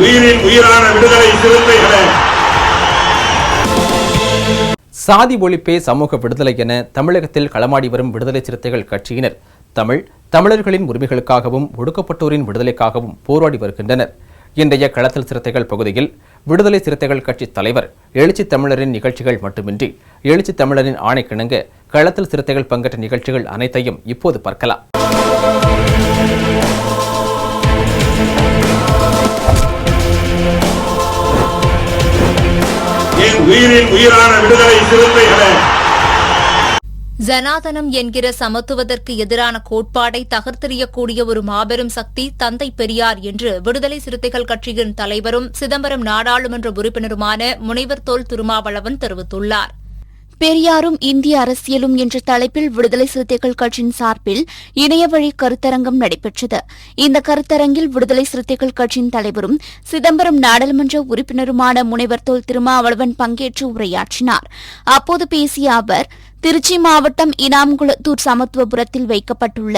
உயிரின் உயிரான விடுதலை சிறுத்தைகளே. சாதி ஒழிப்பே சமூக விடுதலை என தமிழகத்தில் களமாடி வரும் விடுதலை சிறுத்தைகள் கட்சியினர் தமிழர்களின் உரிமைகளுக்காகவும் ஒடுக்கப்பட்டோரின் விடுதலைக்காகவும் போராடி வருகின்றனர். இன்றைய களத்தில் சிறுத்தைகள் பகுதியில் விடுதலை சிறுத்தைகள் கட்சி தலைவர் எழுச்சி தமிழரின் நிகழ்ச்சிகள் மட்டுமின்றி எழுச்சி தமிழரின் ஆணைக்கிணங்க களத்தில் சிறுத்தைகள் பங்கேற்ற நிகழ்ச்சிகள் அனைத்தையும் இப்போது பார்க்கலாம். உயிரின் உயிரான விடுதலை சிறுத்தைகளே. ஜனாதனம் என்கிற சமத்துவத்திற்கு எதிரான கோட்பாடை தகர்த்தெறியக்கூடிய ஒரு மாபெரும் சக்தி தந்தை பெரியார் என்று விடுதலை சிறுத்தைகள் கட்சியின் தலைவரும் சிதம்பரம் நாடாளுமன்ற உறுப்பினருமான முனைவர் தொல் திருமாவளவன் தெரிவித்துள்ளார். பெரியாரும் இந்திய அரசியலும் என்ற தலைப்பில் விடுதலை சிறுத்தைகள் கட்சியின் சார்பில் இணையவழி கருத்தரங்கம் நடைபெற்றது. இந்த கருத்தரங்கில் விடுதலை சிறுத்தைகள் கட்சியின் தலைவரும் சிதம்பரம் நாடாளுமன்ற உறுப்பினருமான முனைவர் தொல் திருமாவளவன் பங்கேற்று உரையாற்றினார். அப்போது பேசிய அவர், திருச்சி மாவட்டம் இனாம்குளத்தூர் சமத்துவபுரத்தில் வைக்கப்பட்டுள்ள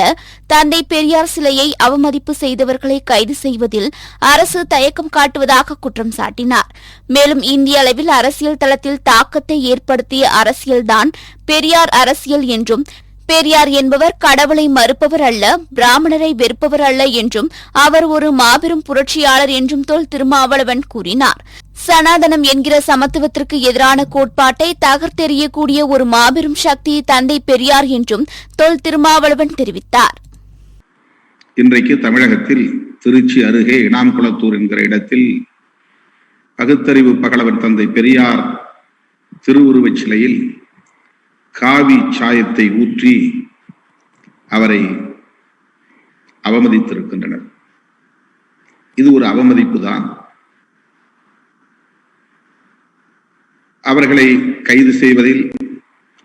தந்தை பெரியார் சிலையை அவமதிப்பு செய்தவர்களை கைது செய்வதில் அரசு தயக்கம் காட்டுவதாக குற்றம் சாட்டினார். மேலும் இந்திய அளவில் அரசியல் தளத்தில் தாக்கத்தை ஏற்படுத்திய அரசியல்தான் பெரியார் அரசியல் என்றும், பெரியார் என்பவர் கடவுளை மறுப்பவர் அல்ல, பிராமணரை வெறுப்பவர் அல்ல என்றும், அவர் ஒரு மாபெரும் புரட்சியாளர் என்றும் தொல் திருமாவளவன் கூறினார். சனாதனம் என்கிற சமத்துவத்திற்கு எதிரான கோட்பாட்டை தகர்த்தெறியக்கூடிய ஒரு மாபெரும் சக்தி தந்தை பெரியார் என்றும் தொல் திருமாவளவன் தெரிவித்தார். இன்றைக்கு தமிழகத்தில் திருச்சி அருகே இனாம்குளத்தூர் என்கிற இடத்தில் பகுத்தறிவு பகலவன் தந்தை பெரியார் திருவுருவச் சிலையில் காவி சாயத்தை ஊற்றி அவரை அவமதித்திருக்கின்றனர். இது ஒரு அவமதிப்பு தான். அவர்களை கைது செய்வதில்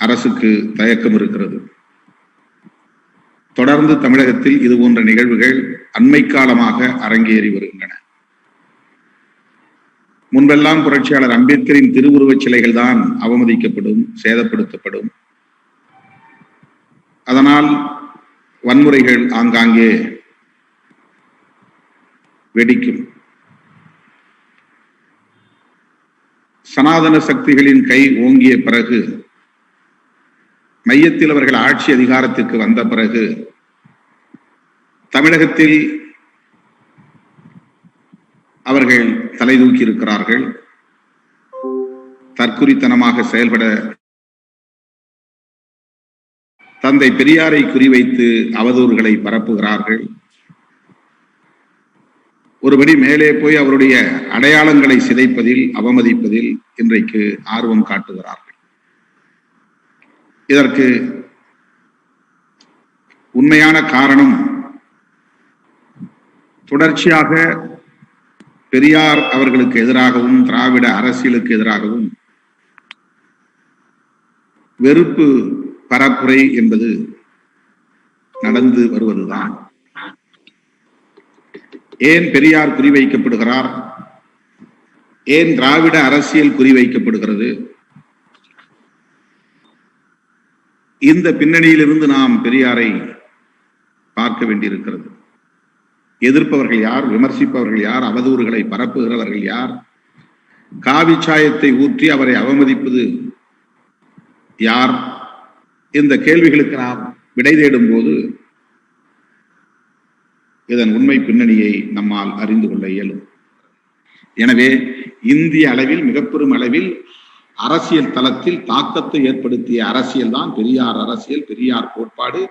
அரசுக்கு தயக்கம் இருக்கிறது. தொடர்ந்து தமிழகத்தில் இது போன்ற நிகழ்வுகள் அண்மை காலமாக அரங்கேறி வருகின்றன. முன்பெல்லாம் புரட்சியாளர் அம்பேத்கரின் திருவுருவச் சிலைகள் தான் அவமதிக்கப்படும், சேதப்படுத்தப்படும். அதனால் வன்முறைகள் ஆங்காங்கே வெடிக்கும். சனாதன சக்திகளின் கை ஓங்கிய பிறகு, மையத்தில் அவர்கள் ஆட்சி அதிகாரத்திற்கு வந்த பிறகு, தமிழகத்தில் அவர்கள் தலை தூக்கி இருக்கிறார்கள். தற்குறித்தனமாக செயல்பட தந்தை பெரியாரை குறிவைத்து அவதூறுகளை பரப்புகிறார்கள். ஒருபடி மேலே போய் அவருடைய அடையாளங்களை சிதைப்பதில், அவமதிப்பதில் இன்றைக்கு ஆர்வம் காட்டுகிறார்கள். இதற்கு உண்மையான காரணம், தொடர்ச்சியாக பெரியார் அவர்களுக்கு எதிராகவும் திராவிட அரசியலுக்கு எதிராகவும் வெறுப்பு பரப்புரை என்பது நடந்து வருவதுதான். ஏன் பெரியார் குறிவைக்கப்படுகிறார்? ஏன் திராவிட அரசியல் குறிவைக்கப்படுகிறது? இந்த பின்னணியிலிருந்து நாம் பெரியாரை பார்க்க வேண்டியிருக்கிறது. எதிர்ப்பவர்கள் யார்? விமர்சிப்பவர்கள் யார்? அவதூறுகளை பரப்புகிறவர்கள் யார்? காவி சாயத்தை ஊற்றி அவரை அவமதிப்பது யார்? இந்த கேள்விகளுக்கு நாம் விடை தேடும் போது இதன் உண்மை பின்னணியை நம்மால் அறிந்து கொள்ள இயலும். எனவே இந்திய அளவில், மிக பெரும் அளவில் அரசியல் தளத்தில் தாக்கத்தை ஏற்படுத்திய அரசியல் தான் பெரியார் அரசியல், பெரியார் கோட்பாடு.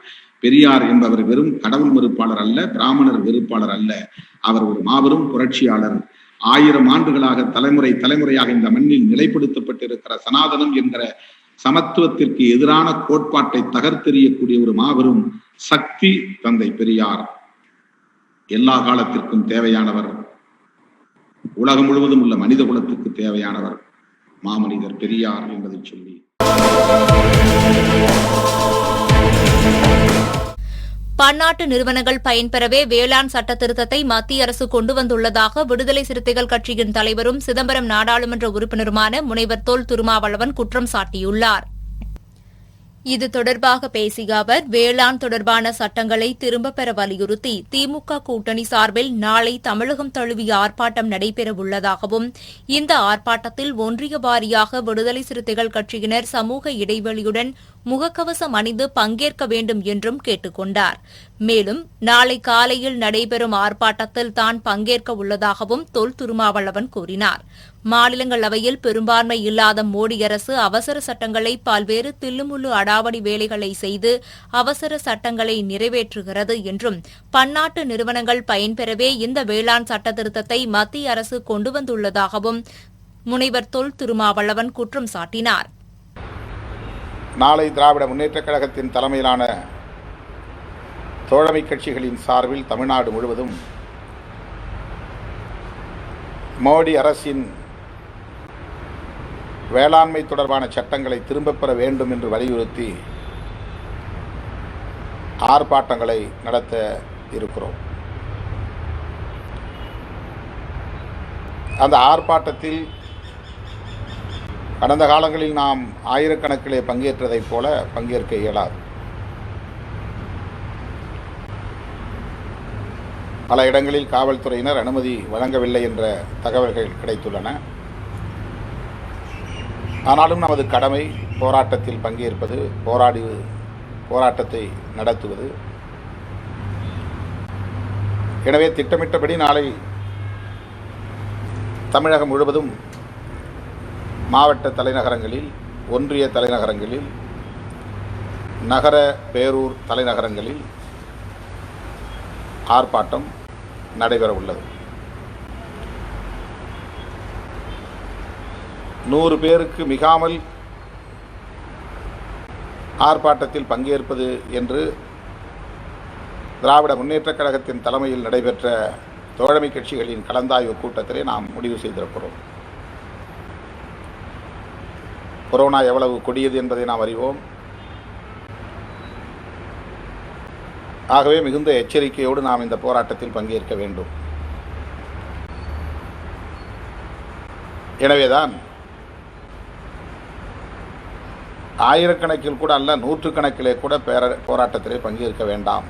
பெரியார் என்பவர் வெறும் கடவுள் மறுப்பாளர் அல்ல, பிராமணர் வெறுப்பாளர் அல்ல. அவர் ஒரு மாபெரும் புரட்சியாளர். 1000 ஆண்டுகளாக தலைமுறை தலைமுறையாக இந்த மண்ணில் நிலைப்படுத்தப்பட்டிருக்கிற சனாதனம் என்கிற சமத்துவத்திற்கு எதிரான கோட்பாட்டை தகர்த்தெறியக்கூடிய ஒரு மாபெரும் சக்தி தந்தை பெரியார். எல்லா காலத்திற்கும் தேவையானவர், உலகம் முழுவதும் உள்ள மனித குலத்துக்கு தேவையானவர் மாமனிதர் பெரியார் என்பதை சொல்லி, பன்னாட்டு நிறுவனங்கள் பயன்பெறவே வேளாண் சட்ட திருத்தத்தை மத்திய அரசு கொண்டு வந்துள்ளதாக விடுதலை சிறுத்தைகள் கட்சியின் தலைவரும் சிதம்பரம் நாடாளுமன்ற உறுப்பினருமான முனைவர் தொல் திருமாவளவன் குற்றம் சாட்டியுள்ளார். இது தொடர்பாக பேசிய அவர், வேளாண் தொடர்பான சட்டங்களை திரும்பப் பெற வலியுறுத்தி திமுக கூட்டணி சார்பில் நாளை தமிழகம் தழுவிய ஆர்ப்பாட்டம் நடைபெறவுள்ளதாகவும், இந்த ஆர்ப்பாட்டத்தில் ஒன்றிய வாரியாக விடுதலை சிறுத்தைகள் கட்சியினர் சமூக இடைவெளியுடன் முகக்கவசம் அணிந்து பங்கேற்க வேண்டும் என்றும் கேட்டுக் கொண்டார். மேலும் நாளை காலையில் நடைபெறும் ஆர்ப்பாட்டத்தில் தான் பங்கேற்க உள்ளதாகவும் தொல் திருமாவளவன் கூறினார். மாநிலங்களவையில் பெரும்பான்மை இல்லாத மோடி அரசு அவசர சட்டங்களை பல்வேறு தில்லுமுள்ளு அடாவடி வேலைகளை செய்து அவசர சட்டங்களை நிறைவேற்றுகிறது என்றும், பன்னாட்டு நிறுவனங்கள் பயன்பெறவே இந்த வேளாண் சட்டத்திருத்தத்தை மத்திய அரசு கொண்டு வந்துள்ளதாகவும் முனைவர் தொல் திருமாவளவன் குற்றம் சாட்டினார். நாளை திராவிட முன்னேற்றக் கழகத்தின் தலைமையிலான தோழமை கட்சிகளின் சார்பில் தமிழ்நாடு முழுவதும் மோடி அரசின் வேளாண்மை தொடர்பான சட்டங்களை திரும்பப் பெற வேண்டும் என்று வலியுறுத்தி ஆர்ப்பாட்டங்களை நடத்த இருக்கிறோம். அந்த ஆர்ப்பாட்டத்தில் கடந்த காலங்களில் நாம் ஆயிரக்கணக்கிலே பங்கேற்றதைப் போல பங்கேற்க இயலாது. பல இடங்களில் காவல்துறையினர் அனுமதி வழங்கவில்லை என்ற தகவல்கள் கிடைத்துள்ளன. ஆனாலும் நமது கடமை போராட்டத்தில் பங்கேற்பது, போராட்டத்தை நடத்துவது. எனவே திட்டமிட்டபடி நாளை தமிழகம் முழுவதும் மாவட்ட தலைநகரங்களில், ஒன்றிய தலைநகரங்களில், நகர பேரூர் தலைநகரங்களில் ஆர்ப்பாட்டம் நடைபெற உள்ளது. 100 பேருக்கு மிகாமல் ஆர்ப்பாட்டத்தில் பங்கேற்பது என்று திராவிட முன்னேற்றக் கழகத்தின் தலைமையில் நடைபெற்ற தோழமை கட்சிகளின் கலந்தாய்வு கூட்டத்திலே நாம் முடிவு செய்திருக்கிறோம். கொரோனா எவ்வளவு கொடியது என்பதை நாம் அறிவோம். ஆகவே மிகுந்த எச்சரிக்கையோடு நாம் இந்த போராட்டத்தில் பங்கேற்க வேண்டும். எனவேதான் ஆயிரக்கணக்கில் கூட அல்ல, 100 கணக்கிலே கூட போராட்டத்திலே பங்கேற்க வேண்டாம்.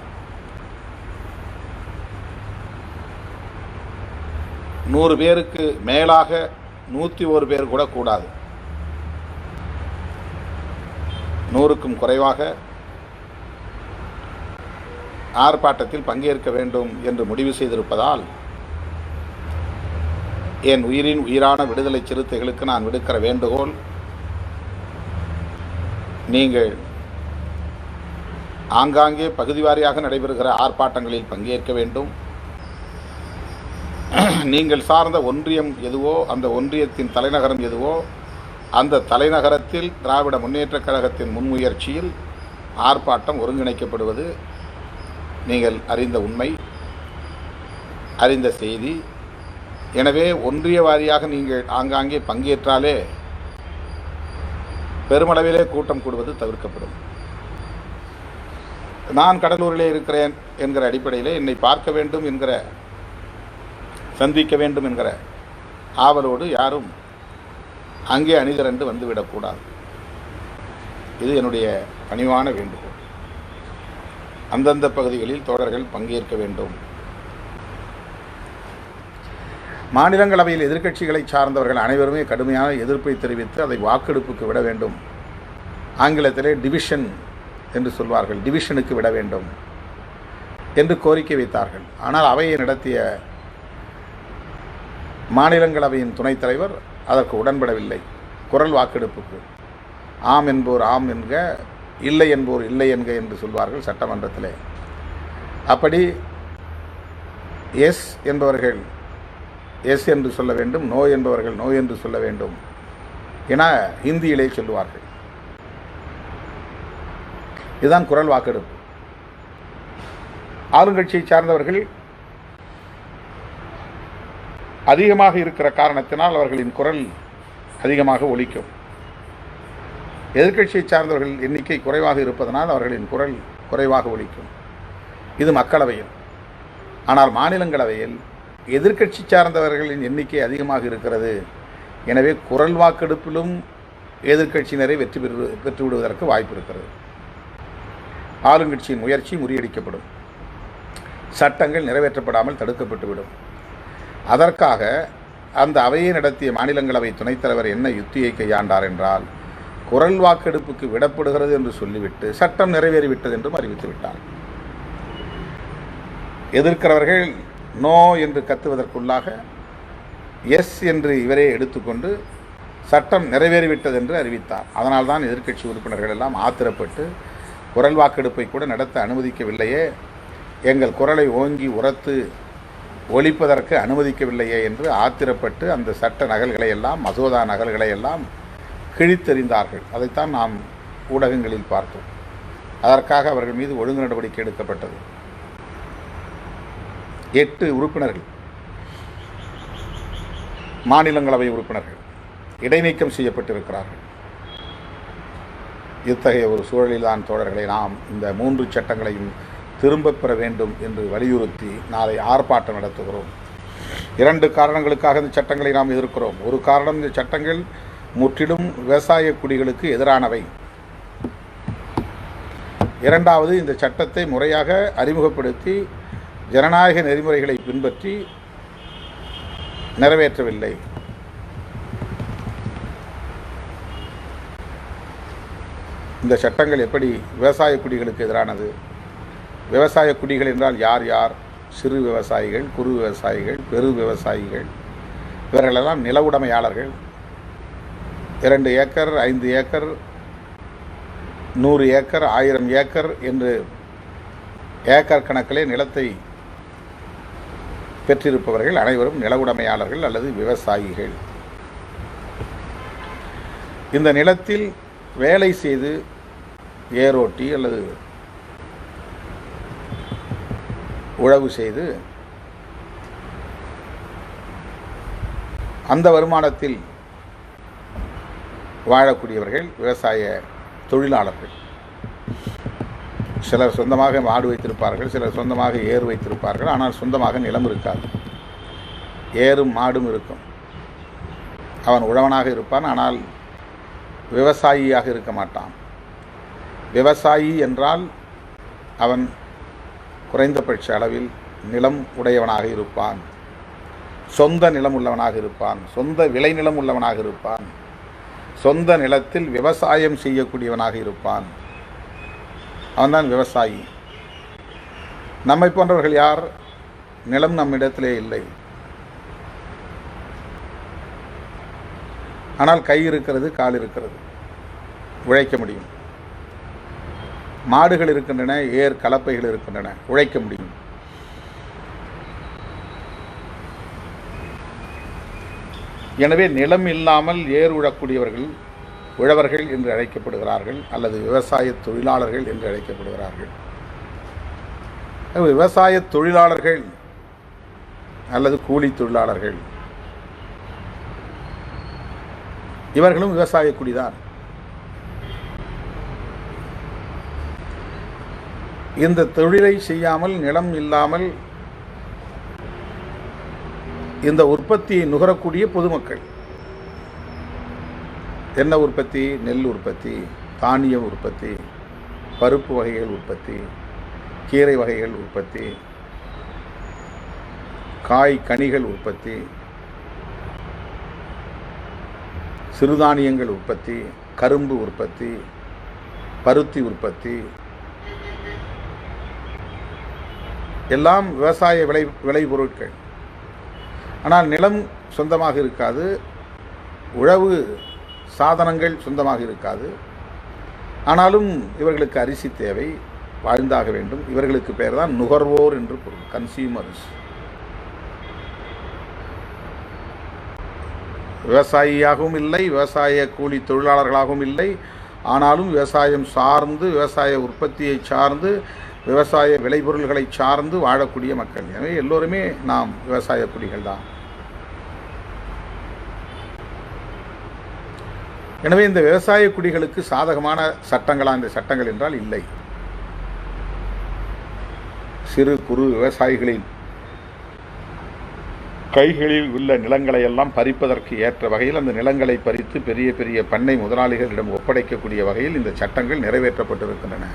100 பேருக்கு மேலாக 101 பேர் கூட கூடாது. 100க்கும் குறைவாக ஆர்ப்பாட்டத்தில் பங்கேற்க வேண்டும் என்று முடிவு செய்திருப்பதால் என் உயிரின் உயிரான விடுதலை சிறுத்தைகளுக்கு நான் விடுக்கிற வேண்டுகோள், நீங்கள் ஆங்காங்கே பகுதி வாரியாக நடைபெறுகிற ஆர்ப்பாட்டங்களில் பங்கேற்க வேண்டும். நீங்கள் சார்ந்த ஒன்றியம் எதுவோ, அந்த ஒன்றியத்தின் தலைநகரம் எதுவோ, அந்த தலைநகரத்தில் திராவிட முன்னேற்றக் கழகத்தின் முன்முயற்சியில் ஆர்ப்பாட்டம் ஒருங்கிணைக்கப்படுவது நீங்கள் அறிந்த உண்மை, அறிந்த செய்தி. எனவே ஒன்றிய வாரியாக நீங்கள் ஆங்காங்கே பங்கேற்றாலே பெருமளவிலே கூட்டம் கூடுவது தவிர்க்கப்படும். நான் கடலூரிலே இருக்கிறேன் என்கிற அடிப்படையிலே என்னை பார்க்க வேண்டும் என்கிற, சந்திக்க வேண்டும் என்கிற ஆவலோடு யாரும் அங்கே அணிதிரண்டு வந்துவிடக்கூடாது. இது என்னுடைய பணிவான வேண்டுகோள். அந்தந்த பகுதிகளில் தோழர்கள் பங்கேற்க வேண்டும். மாநிலங்களவையில் எதிர்க்கட்சிகளை சார்ந்தவர்கள் அனைவருமே கடுமையான எதிர்ப்பை தெரிவித்து அதை வாக்கெடுப்புக்கு விட வேண்டும். ஆங்கிலத்திலே டிவிஷன் என்று சொல்வார்கள், டிவிஷனுக்கு விட வேண்டும் என்று கோரிக்கை வைத்தார்கள். ஆனால் அவையை நடத்திய மாநிலங்களவையின் துணைத் தலைவர் அதற்கு உடன்படவில்லை. குரல் வாக்கெடுப்புக்கு ஆம் என்போர் ஆம் என்க, இல்லை என்போர் இல்லை என்க என்று சொல்வார்கள் சட்டமன்றத்திலே. அப்படி எஸ் என்பவர்கள் எஸ் என்று சொல்ல வேண்டும், நோ என்பவர்கள் நோ என்று சொல்ல வேண்டும் என ஹிந்தியிலே சொல்லுவார்கள். இதுதான் குரல் வாக்கெடுப்பு. ஆளுங்கட்சியை சார்ந்தவர்கள் அதிகமாக இருக்கிற காரணத்தினால் அவர்களின் குரல் அதிகமாக ஒலிக்கும். எதிர்க்கட்சியை சார்ந்தவர்கள் எண்ணிக்கை குறைவாக இருப்பதனால் அவர்களின் குரல் குறைவாக ஒலிக்கும். இது மக்களவையில். ஆனால் மாநிலங்களவையில் எதிர்க்கட்சி சார்ந்தவர்களின் எண்ணிக்கை அதிகமாக இருக்கிறது. எனவே குரல் வாக்கெடுப்பிலும் எதிர்க்கட்சியினரை வெற்றி பெற்றுவிடுவதற்கு வாய்ப்பு இருக்கிறது. ஆளுங்கட்சியின் முயற்சி முறியடிக்கப்படும், சட்டங்கள் நிறைவேற்றப்படாமல் தடுக்கப்பட்டுவிடும். அதற்காக அந்த அவையை நடத்திய மாநிலங்களவை துணைத் தலைவர் என்ன யுத்தியை கையாண்டார் என்றால், குரல் வாக்கெடுப்புக்கு விடப்படுகிறது என்று சொல்லிவிட்டு சட்டம் நிறைவேறிவிட்டது என்றும் அறிவித்து விட்டார். எதிர்க்கிறவர்கள் நோ என்று கத்துவதற்குள்ளாக எஸ் என்று இவரே எடுத்துக்கொண்டு சட்டம் நிறைவேறிவிட்டது என்று அறிவித்தார். அதனால்தான் எதிர்க்கட்சி உறுப்பினர்கள் எல்லாம் ஆத்திரப்பட்டு குரல் வாக்கெடுப்பை கூட நடத்த அனுமதிக்கவில்லையே, எங்கள் குரலை ஓங்கி உரத்து ஒலிப்பதற்கு அனுமதிக்கவில்லையே என்று ஆத்திரப்பட்டு அந்த சட்ட நகல்களை எல்லாம், மசோதா நகல்களை எல்லாம் கிழித்தெறிந்தார்கள். அதைத்தான் நாம் ஊடகங்களில் பார்த்தோம். அதற்காக அவர்கள் மீது ஒழுங்கு நடவடிக்கை எடுக்கப்பட்டது. 8 உறுப்பினர்கள், மாநிலங்களவை உறுப்பினர்கள் இடைநீக்கம் செய்யப்பட்டிருக்கிறார்கள். இத்தகைய ஒரு சூழலில்தான் தோழர்களை நாம் இந்த 3 சட்டங்களையும் திரும்பப் பெற வேண்டும் என்று வலியுறுத்தி நாளை ஆர்ப்பாட்டம் நடத்துகிறோம். 2 காரணங்களுக்காக இந்த சட்டங்களை நாம் எதிர்க்கிறோம். ஒரு காரணம், இந்த சட்டங்கள் முற்றிலும் விவசாய குடிகளுக்கு எதிரானவை. இரண்டாவது, இந்த சட்டத்தை முறையாக அறிமுகப்படுத்தி ஜனநாயக நெறிமுறைகளை பின்பற்றி நிறைவேற்றவில்லை. இந்த சட்டங்கள் எப்படி விவசாய குடிகளுக்கு எதிரானது? விவசாய குடிகள் என்றால் யார் யார்? சிறு விவசாயிகள், குறு விவசாயிகள், பெரு விவசாயிகள், இவர்களெல்லாம் நில உடைமையாளர்கள். 2 ஏக்கர், 5 ஏக்கர், 100 ஏக்கர், 1000 ஏக்கர் என்று ஏக்கர் கணக்கிலே நிலத்தை பெற்றிருப்பவர்கள் அனைவரும் நில உடைமையாளர்கள் அல்லது விவசாயிகள். இந்த நிலத்தில் வேலை செய்து ஏரோட்டி அல்லது உழவு செய்து அந்த வருமானத்தில் வாழக்கூடியவர்கள் விவசாய தொழிலாளர்கள். சிலர் சொந்தமாக மாடு வைத்திருப்பார்கள், சிலர் சொந்தமாக ஏர் வைத்திருப்பார்கள். ஆனால் சொந்தமாக நிலம் இருக்காது. ஏரும் மாடும் இருக்கும். அவன் உழவனாக இருப்பான், ஆனால் விவசாயியாக இருக்க மாட்டான். விவசாயி என்றால் அவன் குறைந்தபட்ச அளவில் நிலம் உடையவனாக இருப்பான், சொந்த நிலம் உள்ளவனாக இருப்பான், சொந்த விளைநிலம் உள்ளவனாக இருப்பான், சொந்த நிலத்தில் விவசாயம் செய்யக்கூடியவனாக இருப்பான். அவன்தான் விவசாயி. நம்மை போன்றவர்கள் யார்? நிலம் நம்மிடத்திலே இல்லை, ஆனால் கை இருக்கிறது, கால் இருக்கிறது, உழைக்க முடியும். மாடுகள் இருக்கின்றன, ஏர் கலப்பைகள் இருக்கின்றன, உழைக்க முடியும். எனவே நிலம் இல்லாமல் ஏர் உழக்கூடியவர்கள் உழவர்கள் என்று அழைக்கப்படுகிறார்கள் அல்லது விவசாய தொழிலாளர்கள் என்று அழைக்கப்படுகிறார்கள். விவசாய தொழிலாளர்கள் அல்லது கூலி தொழிலாளர்கள் இவர்களும் விவசாய குடிதான். இந்த தொழிலை செய்யாமல், நிலம் இல்லாமல் இந்த உற்பத்தியை நுகரக்கூடிய பொதுமக்கள். என்ன உற்பத்தி? நெல் உற்பத்தி, தானிய உற்பத்தி, பருப்பு வகைகள் உற்பத்தி, கீரை வகைகள் உற்பத்தி, காய் கனிகள் உற்பத்தி, சிறுதானியங்கள் உற்பத்தி, கரும்பு உற்பத்தி, பருத்தி உற்பத்தி, எல்லாம் விவசாய விளைபொருட்கள். ஆனால் நிலம் சொந்தமாக இருக்காது, உழவு சாதனங்கள் சொந்தமாக இருக்காது. ஆனாலும் இவர்களுக்கு அரிசி தேவை, வாழ்ந்தாக வேண்டும். இவர்களுக்கு பெயர் தான் நுகர்வோர் என்று பொருள், கன்சியூமர்ஸ். விவசாயியாகவும் இல்லை, விவசாய கூலி தொழிலாளர்களாகவும் இல்லை. ஆனாலும் விவசாயம் சார்ந்து, விவசாய உற்பத்தியை சார்ந்து, விவசாய விளைபொருள்களை சார்ந்து வாழக்கூடிய மக்கள். எனவே எல்லோருமே நாம் விவசாய குடிகள் தான். எனவே இந்த விவசாய குடிகளுக்கு சாதகமான சட்டங்களா இந்த சட்டங்கள் என்றால் இல்லை. சிறு குறு விவசாயிகளின் கைகளில் உள்ள நிலங்களை எல்லாம் பறிப்பதற்கு ஏற்ற வகையில் அந்த நிலங்களை பறித்து பெரிய பெரிய பண்ணை முதலாளிகளிடம் ஒப்படைக்கக்கூடிய வகையில் இந்த சட்டங்கள் நிறைவேற்றப்பட்டிருக்கின்றன.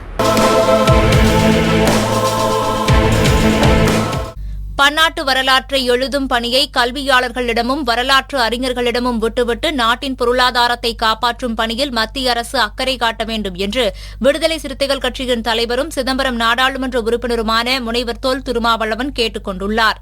பன்னாட்டு வரலாற்றை எழுதும் பணியை கல்வியாளர்களிடமும் வரலாற்று அறிஞர்களிடமும் விட்டுவிட்டு நாட்டின் பொருளாதாரத்தை காப்பாற்றும் பணியில் மத்திய அரசு அக்கறை காட்ட வேண்டும் என்று விடுதலை சிறுத்தைகள் கட்சியின் தலைவரும் சிதம்பரம் நாடாளுமன்ற உறுப்பினருமான முனைவர் தொல் திருமாவளவன் கேட்டுக் கொண்டுள்ளார்.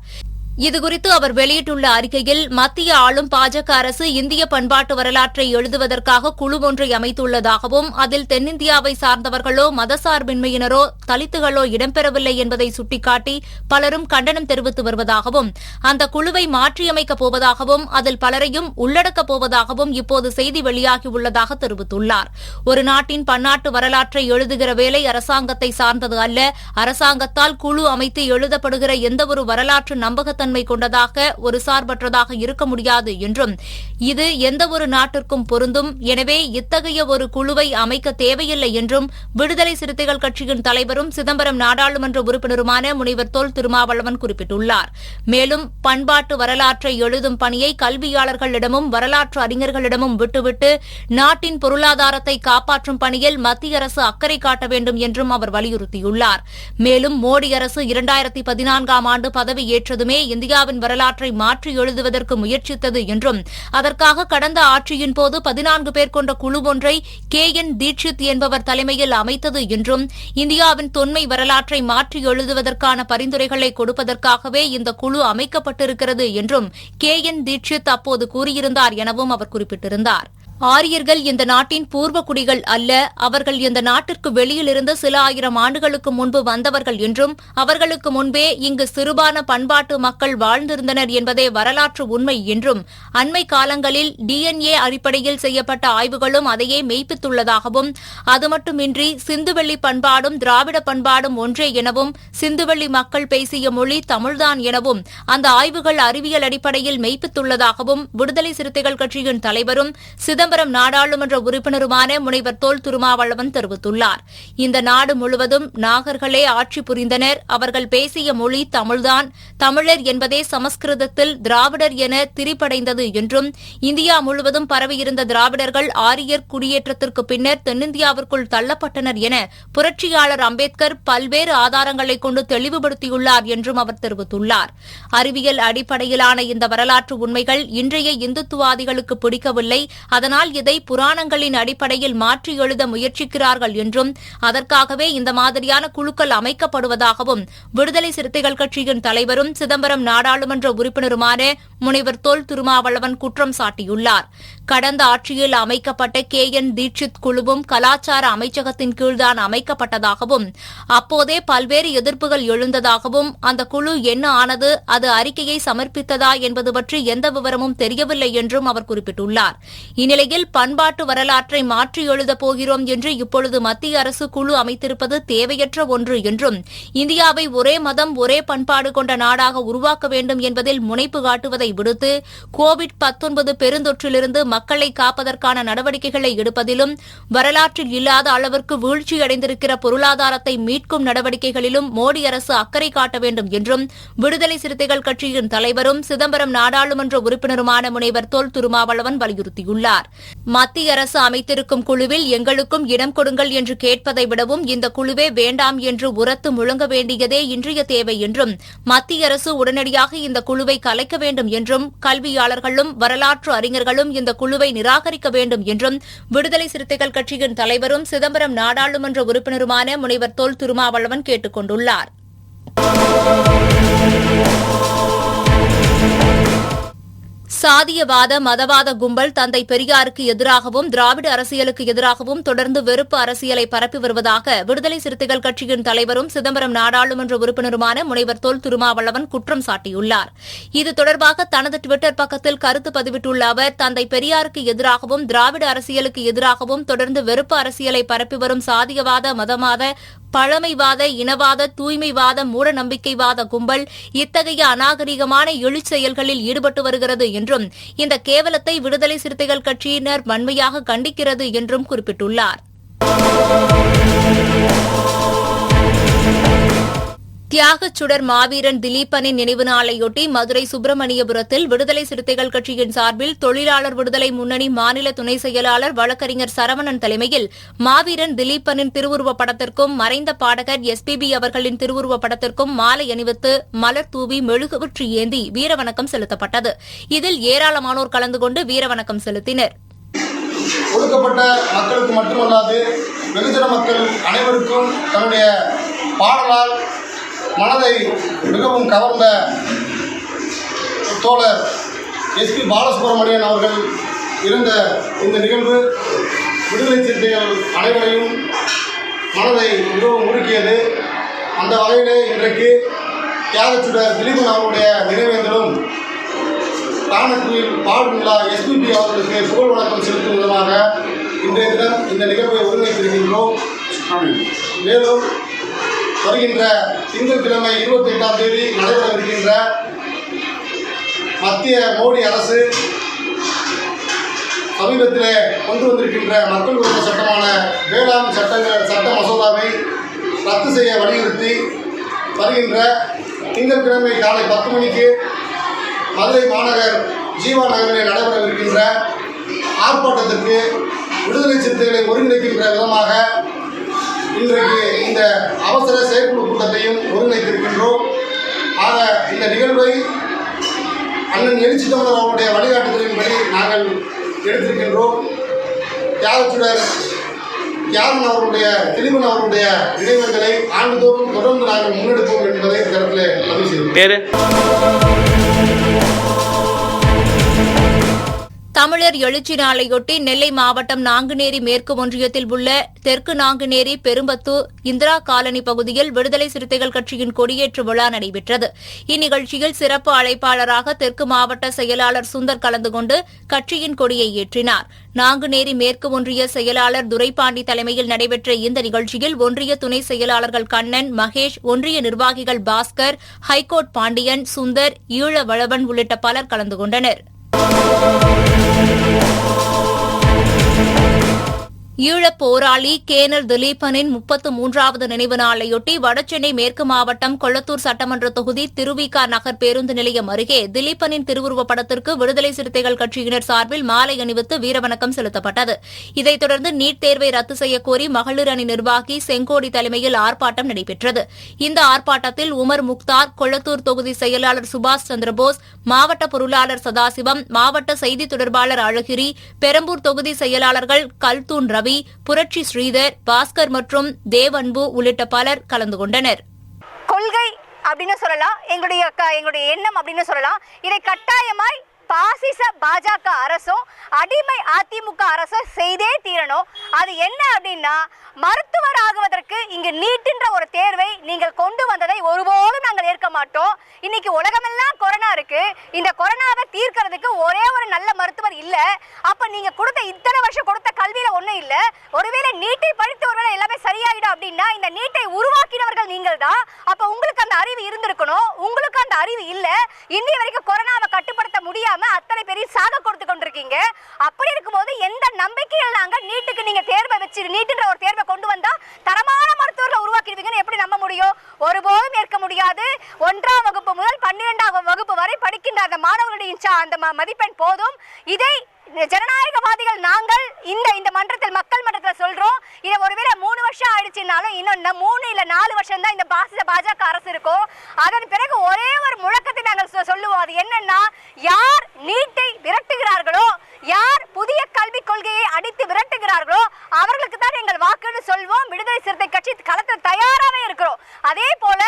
இதுகுறித்து அவர் வெளியிட்டுள்ள அறிக்கையில், மத்திய ஆளும் பாஜக அரசு இந்திய பண்பாட்டு வரலாற்றை எழுதுவதற்காக குழு ஒன்றை அமைத்துள்ளதாகவும் அதில் தென்னிந்தியாவை சார்ந்தவர்களோ மதசார்பின்மையினரோ தலித்துகளோ இடம்பெறவில்லை என்பதை சுட்டிக்காட்டி பலரும் கண்டனம் தெரிவித்து வருவதாகவும் அந்த குழுவை மாற்றியமைக்கப் போவதாகவும் அதில் பலரையும் உள்ளடக்கப் போவதாகவும் இப்போது செய்தி வெளியாகியுள்ளதாக தெரிவித்துள்ளார். ஒரு நாட்டின் பன்னாட்டு வரலாற்றை எழுதுகிற வேலை அரசாங்கத்தை சார்ந்தது அல்ல. அரசாங்கத்தால் குழு அமைத்து எழுதப்படுகிற எந்தவொரு வரலாற்று நம்பகத்தன்மை கொண்டதாக ஒரு சார்பற்றதாக இருக்க முடியாது என்றும் இது எந்தவொரு நாட்டிற்கும் பொருந்தும். எனவே இத்தகைய ஒரு குழுவை அமைக்க தேவையில்லை என்றும் விடுதலை சிறுத்தைகள் கட்சியின் தலைவரும் சிதம்பரம் நாடாளுமன்ற உறுப்பினருமான முனைவர் தொல் திருமாவளவன் குறிப்பிட்டுள்ளார். மேலும் பண்பாட்டு வரலாற்றை எழுதும் பணியை கல்வியாளர்களிடமும் வரலாற்று அறிஞர்களிடமும் விட்டுவிட்டு நாட்டின் பொருளாதாரத்தை காப்பாற்றும் பணியில் மத்திய அரசு அக்கறை காட்ட வேண்டும் என்றும் அவர் வலியுறுத்தியுள்ளார். மேலும் மோடி அரசு 2014ஆம் ஆண்டு பதவியேற்றதுமே இந்தியாவின் வரலாற்றை மாற்றி எழுதுவதற்கு முயற்சித்தது என்றும் அதற்காக கடந்த ஆட்சியின் போது 14 பேர் கொண்ட குழு ஒன்றை KN தீட்சித் என்பவர் தலைமையில் அமைத்தது என்றும் இந்தியாவின் தொன்மை வரலாற்றை மாற்றி எழுதுவதற்கான பரிந்துரைகளை கொடுப்பதற்காகவே இந்த குழு அமைக்கப்பட்டிருக்கிறது என்றும் KN தீட்சித் அப்போது கூறியிருந்தார் எனவும் அவர் குறிப்பிட்டிருந்தார். ஆரியர்கள் இந்த நாட்டின் பூர்வ குடிகள் அல்ல. அவர்கள் இந்த நாட்டிற்கு வெளியிலிருந்து சில ஆயிரம் ஆண்டுகளுக்கு முன்பு வந்தவர்கள் என்றும் அவர்களுக்கு முன்பே இங்கு சிறுபான பண்பாட்டு மக்கள் வாழ்ந்திருந்தனர் என்பதே வரலாற்று உண்மை என்றும் அண்மை காலங்களில் DNA அடிப்படையில் செய்யப்பட்ட ஆய்வுகளும் அதையே மெய்ப்பித்துள்ளதாகவும் அது மட்டுமின்றி சிந்துவெளி பண்பாடும் திராவிட பண்பாடும் ஒன்றே எனவும் சிந்துவெளி மக்கள் பேசிய மொழி தமிழ்தான் எனவும் அந்த ஆய்வுகள் அறிவியல் அடிப்படையில் மெய்ப்பித்துள்ளதாகவும் விடுதலை சிறுத்தைகள் கட்சியின் தலைவரும் சிதம்பரம் நாடாளுமன்ற உறுப்பினருமான முனைவர் தொல் திருமாவளவன் தெரிவித்துள்ளார். இந்த நாடு முழுவதும் நாகர்களே ஆட்சி புரிந்தனர். அவர்கள் பேசிய மொழி தமிழ்தான். தமிழர் என்பதே சமஸ்கிருதத்தில் திராவிடர் என திரிபடைந்தது என்றும் இந்தியா முழுவதும் பரவியிருந்த திராவிடர்கள் ஆரியர் குடியேற்றத்திற்கு பின்னர் தென்னிந்தியாவிற்குள் தள்ளப்பட்டனர் என புரட்சியாளர் அம்பேத்கர் பல்வேறு ஆதாரங்களை கொண்டு தெளிவுபடுத்தியுள்ளார் என்றும் அவர் தெரிவித்துள்ளார். அறிவியல் அடிப்படையிலான இந்த வரலாற்று உண்மைகள் இன்றைய இந்துத்துவாதிகளுக்கு பிடிக்கவில்லை. அதனால் இதை புராணங்களின் அடிப்படையில் மாற்றி எழுத முயற்சிக்கிறார்கள் என்றும் அதற்காகவே இந்த மாதிரியான குழுக்கள் அமைக்கப்படுவதாகவும் விடுதலை சிறுத்தைகள் கட்சியின் தலைவரும் சிதம்பரம் நாடாளுமன்ற உறுப்பினருமான முனைவர் தொல் திருமாவளவன் குற்றம் சாட்டியுள்ளார். கடந்த ஆட்சியில் அமைக்கப்பட்ட KN தீட்சித் குழுவும் கலாச்சார அமைச்சகத்தின் கீழ்தான் அமைக்கப்பட்டதாகவும் அப்போதே பல்வேறு எதிர்ப்புகள் எழுந்ததாகவும் அந்த குழு என்ன ஆனது, அது அறிக்கையை சமர்ப்பித்ததா என்பது பற்றி எந்த விவரமும் தெரியவில்லை என்றும் அவர் குறிப்பிட்டுள்ளார். இந்நிலையில் பண்பாட்டு வரலாற்றை மாற்றி எழுதப் போகிறோம் என்று இப்பொழுது மத்திய அரசு குழு அமைத்திருப்பது தேவையற்ற ஒன்று என்றும் இந்தியாவை ஒரே மதம் ஒரே பண்பாடு கொண்ட நாடாக உருவாக்க வேண்டும் என்பதில் முனைப்பு காட்டுவதை விடுத்து COVID-19 பெருந்தொற்றிலிருந்து மக்களை காப்பதற்கான நடவடிக்கைகளை எடுப்பதிலும் வரலாற்றில் இல்லாத அளவிற்கு வீழ்ச்சியடைந்திருக்கிற பொருளாதாரத்தை மீட்கும் நடவடிக்கைகளிலும் மோடி அரசு அக்கறை காட்ட வேண்டும் என்றும் விடுதலை சிறுத்தைகள் கட்சியின் தலைவரும் சிதம்பரம் நாடாளுமன்ற உறுப்பினருமான முனைவர் தொல் திருமாவளவன் வலியுறுத்தியுள்ளார். மத்திய அரசு அமைத்திருக்கும் குழுவில் எங்களுக்கும் இடம் கொடுங்கள் என்று கேட்பதை விடவும் இந்த குழுவே வேண்டாம் என்று உரத்து முழங்க வேண்டியதே இன்றைய தேவை என்றும் மத்திய அரசு உடனடியாக இந்த குழுவை கலைக்க வேண்டும் என்றும் கல்வியாளர்களும் வரலாற்று அறிஞர்களும் இந்த குழுவை நிராகரிக்க வேண்டும் என்றும் விடுதலை சிறுத்தைகள் கட்சியின் தலைவரும் சிதம்பரம் நாடாளுமன்ற உறுப்பினருமான முனைவர் தொல் திருமாவளவன் கேட்டுக் கொண்டுள்ளார். சாதியவாத மதவாத கும்பல் தந்தை பெரியாருக்கு எதிராகவும் திராவிட அரசியலுக்கு எதிராகவும் தொடர்ந்து வெறுப்பு அரசியலை பரப்பி வருவதாக விடுதலை சிறுத்தைகள் கட்சியின் தலைவரும் சிதம்பரம் நாடாளுமன்ற உறுப்பினருமான முனைவர் தொல் திருமாவளவன் குற்றம் சாட்டியுள்ளார். இது தொடர்பாக தனது டுவிட்டர் பக்கத்தில் கருத்து பதிவிட்டுள்ள அவர், தந்தை பெரியாருக்கு எதிராகவும் திராவிட அரசியலுக்கு எதிராகவும் தொடர்ந்து வெறுப்பு அரசியலை பரப்பி வரும் சாதியவாத மதவாத பழமைவாத இனவாத தூய்மைவாத மூட நம்பிக்கைவாத கும்பல் இத்தகைய அநாகரிகமான எழுச் செயல்களில் ஈடுபட்டு வருகிறது என்றும் இந்த கேவலத்தை விடுதலை சிறுத்தைகள் கட்சியினர் வன்மையாக கண்டிக்கிறது என்றும் குறிப்பிட்டுள்ளார். தியாகச்சுடர் மாவீரன் திலீபனின் நினைவு நாளையொட்டி மதுரை சுப்பிரமணியபுரத்தில் விடுதலை சிறுத்தைகள் கட்சியின் சார்பில் தொழிலாளர் விடுதலை முன்னணி மாநில துணை செயலாளர் வழக்கறிஞர் சரவணன் தலைமையில் மாவீரன் திலீபனின் திருவுருவப் படத்திற்கும் மறைந்த பாடகர் SPB அவர்களின் திருவுருவப் படத்திற்கும் மாலை அணிவித்து மலர் தூவி மெழுகுவற்றி ஏந்தி வீரவணக்கம் செலுத்தப்பட்டது. இதில் ஏராளமானோர் கலந்து கொண்டு வீரவணக்கம் செலுத்தினர். ஒடுக்கப்பட்ட மக்களுக்கு மட்டுமல்லாது வெகுஜன மக்கள் அனைவருக்கும் தன்னுடைய பாடலால் மனதை மிகவும் கவர்ந்த தோழர் SP பாலசுப்ரமணியன் அவர்கள் இருந்த இந்த நிகழ்வு விடுதலை சிறுத்தைகள் அனைவரையும் மனதை மிகவும் உருக்கியது. அந்த வகையிலே இன்றைக்கு தியாகச்சுடர் திலீபன் அவருடைய நினைவேந்தலும் காணக்குயில் பாடும் விழா SPB அவர்களுக்கு புகழ் வணக்கம் செலுத்தும் விதமாக இன்றைய தினம் இந்த நிகழ்வை ஒருங்கிணைத்திருக்கின்றோம். மேலும் வருகின்ற திங்கட்கிழமை 28ஆம் தேதி நடைபெறவிருக்கின்ற மத்திய மோடி அரசு சமீபத்திலே கொண்டு வந்திருக்கின்ற மக்கள் விரோத சட்டமான வேளாண் சட்ட மசோதாவை ரத்து செய்ய வலியுறுத்தி வருகின்ற திங்கட்கிழமை காலை 10 மணிக்கு மதுரை மாநகர் ஜீவா நகரில் நடைபெறவிருக்கின்ற ஆர்ப்பாட்டத்திற்கு விடுதலை சிறுத்தைகளை ஒருங்கிணைக்கின்ற விதமாக இன்றைக்கு இந்த அவசர செயற்குழு கூட்டத்தையும் ஒருங்கிணைத்திருக்கின்றோம். ஆக இந்த நிகழ்வை அண்ணன் எழுச்சி தமிழர் அவருடைய வழிகாட்டுதலின்படி நாங்கள் எடுத்திருக்கின்றோம். தியாகச்சுடர் தியாகன் அவருடைய திலீபன் அவருடைய நினைவுகளை ஆண்டுதோறும் தொடர்ந்து நாங்கள் முன்னெடுப்போம் என்பதை இந்த இடத்துல பதிவு செய்கிறோம். தமிழர் எழுச்சி நாளையொட்டி நெல்லை மாவட்டம் நாங்குநேரி மேற்கு ஒன்றியத்தில் உள்ள தெற்கு நாங்குநேரி பெரும்பத்தூர் இந்திரா காலனி பகுதியில் விடுதலை சிறுத்தைகள் கட்சியின் கொடியேற்று விழா நடைபெற்றது. இந்நிகழ்ச்சியில் சிறப்பு அழைப்பாளராக தெற்கு மாவட்ட செயலாளர் சுந்தர் கலந்து கொண்டு கட்சியின் கொடியை ஏற்றினார். நாங்குநேரி மேற்கு ஒன்றிய செயலாளர் துரைபாண்டி தலைமையில் நடைபெற்ற இந்த நிகழ்ச்சியில் ஒன்றிய துணை செயலாளர்கள் கண்ணன், மகேஷ், ஒன்றிய நிர்வாகிகள் பாஸ்கர், ஹைகோர்ட் பாண்டியன், சுந்தர், ஈழ வளவன் உள்ளிட்ட பலர் கலந்து கொண்டனர். ஈழப் போராளி கேனல் திலீபனின் 33வது நினைவு நாளையொட்டி வடசென்னை மேற்கு மாவட்டம் கொளத்தூர் சட்டமன்ற தொகுதி திருவிக நகர் பேருந்து நிலையம் அருகே திலீபனின் திருவுருவப் படத்திற்கு விடுதலை சிறுத்தைகள் கட்சியினர் சார்பில் மாலை அணிவித்து வீரவணக்கம் செலுத்தப்பட்டது. இதைத் தொடர்ந்து நீட் தேர்வை ரத்து செய்யக்கோரி மகளிர் அணி நிர்வாகி செங்கோடி தலைமையில் ஆர்ப்பாட்டம் நடைபெற்றது. இந்த ஆர்ப்பாட்டத்தில் உமர் முக்தார், கொளத்தூர் தொகுதி செயலாளர் சுபாஷ் சந்திரபோஸ், மாவட்ட பொருளாளர் சதாசிவம், மாவட்ட செய்தி தொடர்பாளர் அழகிரி, பெரம்பூர் தொகுதி செயலாளர்கள் கல்தூன் ரவி, புரட்சி ஸ்ரீதர், பாஸ்கர் மற்றும் தேவன்பு உள்ளிட்ட பலர் கலந்து கொண்டனர். கொள்கை அப்படின்னு சொல்லலாம், எங்களுடைய எண்ணம் அப்படின்னு சொல்லலாம். இதை கட்டாயமாய் பாசிச பாஜக அரசும் அடிமை அதிமுக அரசும் செய்தே தீரணும். அது என்ன அப்படின்னா, மருத்துவர் ஆகுவதற்கு இங்கு நீட்டுன்ற ஒரு தேர்வை நீங்கள் கொண்டு வந்ததை ஒருபோதும் நாங்கள் ஏற்க மாட்டோம். இன்னைக்கு உலகமெல்லாம் கொரோனா இருக்கு. இந்த கொரோனாவை தீர்க்கிறதுக்கு ஒரே ஒரு நல்ல மருத்துவர் இல்ல. அப்ப நீங்க கொடுத்த இத்தனை வருஷம் கொடுத்த கல்வியில ஒண்ணும் இல்ல. ஒருவேளை நீட்டை படித்து ஒருவேளை எல்லாமே சரியாயிடும் அப்படின்னா இந்த நீட்டை உருவாக்கினவர்கள் நீங்கள் தான். அப்ப உங்களுக்கு அந்த அறிவு இருந்திருக்கணும். உங்களுக்கு அந்த அறிவு இல்ல. இன்னி வரைக்கும் கொரோனாவை கட்டுப்படுத்த முடியாம அத்தனை பெரிய சாக கொடுத்து கொண்டிருக்கீங்க. அப்படி இருக்கும்போது எந்த நம்பிக்கையில் நாங்க நீட்டுக்கு நீங்க தேர்வை வச்சு நீட்டுன்ற ஒரு தேர்வை கொண்டு வந்தா தரமான மருத்துவர்களை உருவாக்கிடுவீங்கன்னு எப்படி நம்ப முடியும்? ஒருபோதும் ஏற்க முடியாது. 1ஆம் வகுப்பு முதல் 12ஆம் வகுப்பு வரை படிக்கின்ற அந்த மாணவர்களுடைய அந்த மதிப்பெண் போதும். இதை ஜனநாயகவாதிகள் நாங்கள் இந்த மன்றத்தில் மக்கள் மன்றத்தில் சொல்றோம். இதை ஒருவேளை 3 வருஷம் ஆயிடுச்சுனாலும் இன்னும் 3 இல்ல 4 வருஷம் தான் இந்த பாஜக அரசு இருக்கும். அதன் பிறகு ஒரே ஒரு முழக்கத்தை நாங்கள் சொல்லுவோம். அது என்னன்னா, யார் நீட்டை விரட்டுகிறார்களோ, யார் புதிய கல்விக் கொள்கையை அடித்து விரட்டுகிறார்களோ அவர்களுக்கு தான் எங்கள் வாக்குன்னு சொல்வோம். விடுதலை சிறுத்தை கட்சி களத்தில் தயாராகவே இருக்கிறோம். அதே போல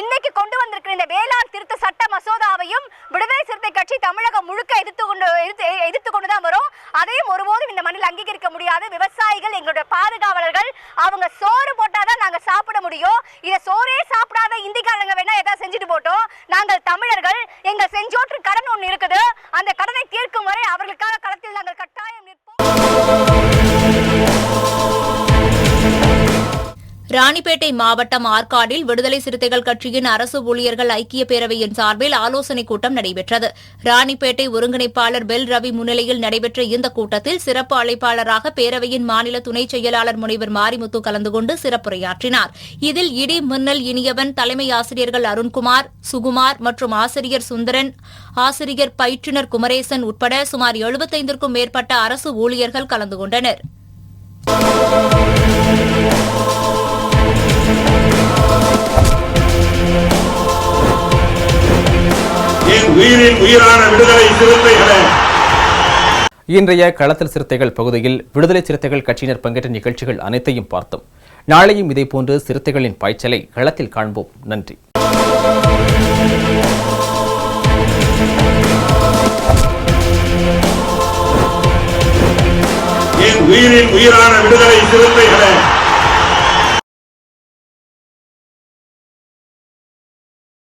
இன்னைக்கு கொண்டு வந்திருக்கிற இந்த வேளாண் திருத்த சட்ட மசோதாவையும் விடுதலை சிறுத்தை கட்சி தமிழகம் முழுக்க எதிர்த்து கொண்டுதான் வரும். அதையும் ஒருபோதும் இந்த மண்ணில் அங்கீகரிக்க முடியாது. விவசாயிகள் எங்களுடைய பாதுகாவலர்கள், அவங்க சோறு போட்டாதான் நாங்க சாப்பிட முடியும். இதை சோறே சாப்பிடாத இந்திக்காரங்க வேணா ஏதாவது செஞ்சுட்டு போட்டோம். நாங்கள் தமிழர்கள், எங்கள் செஞ்சோற்று கடன் ஒன்று இருக்குது. அந்த கடனை தீர்க்கும் வரை அவர்களுக்காக களத்தில் நாங்கள் கட்டாயம் நிற்போம். ராணிப்பேட்டை மாவட்டம் ஆற்காடில் விடுதலை சிறுத்தைகள் கட்சியின் அரசு ஊழியர்கள் ஐக்கிய பேரவையின் சார்பில் ஆலோசனைக் கூட்டம் நடைபெற்றது. ராணிப்பேட்டை ஒருங்கிணைப்பாளர் பெல் ரவி முன்னிலையில் நடைபெற்ற இந்த கூட்டத்தில் சிறப்பு அழைப்பாளராக பேரவையின் மாநில துணைச் செயலாளர் முனைவர் மாரிமுத்து கலந்து கொண்டு சிறப்புரையாற்றினார். இதில் இடி மின்னல் இனியவன், தலைமை ஆசிரியர்கள் அருண்குமார், சுகுமார் மற்றும் ஆசிரியர் சுந்தரன், ஆசிரியர் பயிற்றுநர் குமரேசன் உட்பட சுமார் 75க்கும் மேற்பட்ட அரசு ஊழியர்கள் கலந்து கொண்டனர். என் உயிரின் உயிரான விடுதலை சிறுத்தைகளே, இன்றைய களத்தில் சிறுத்தைகள் பகுதியில் விடுதலை சிறுத்தைகள் கட்சியினர் பங்கேற்ற நிகழ்ச்சிகள் அனைத்தையும் பார்த்தோம். நாளையும் இதேபோன்று சிறுத்தைகளின் பாய்ச்சலை களத்தில் காண்போம். நன்றி. என் உயிரின் உயிரான விடுதலை சிறுத்தைகளே.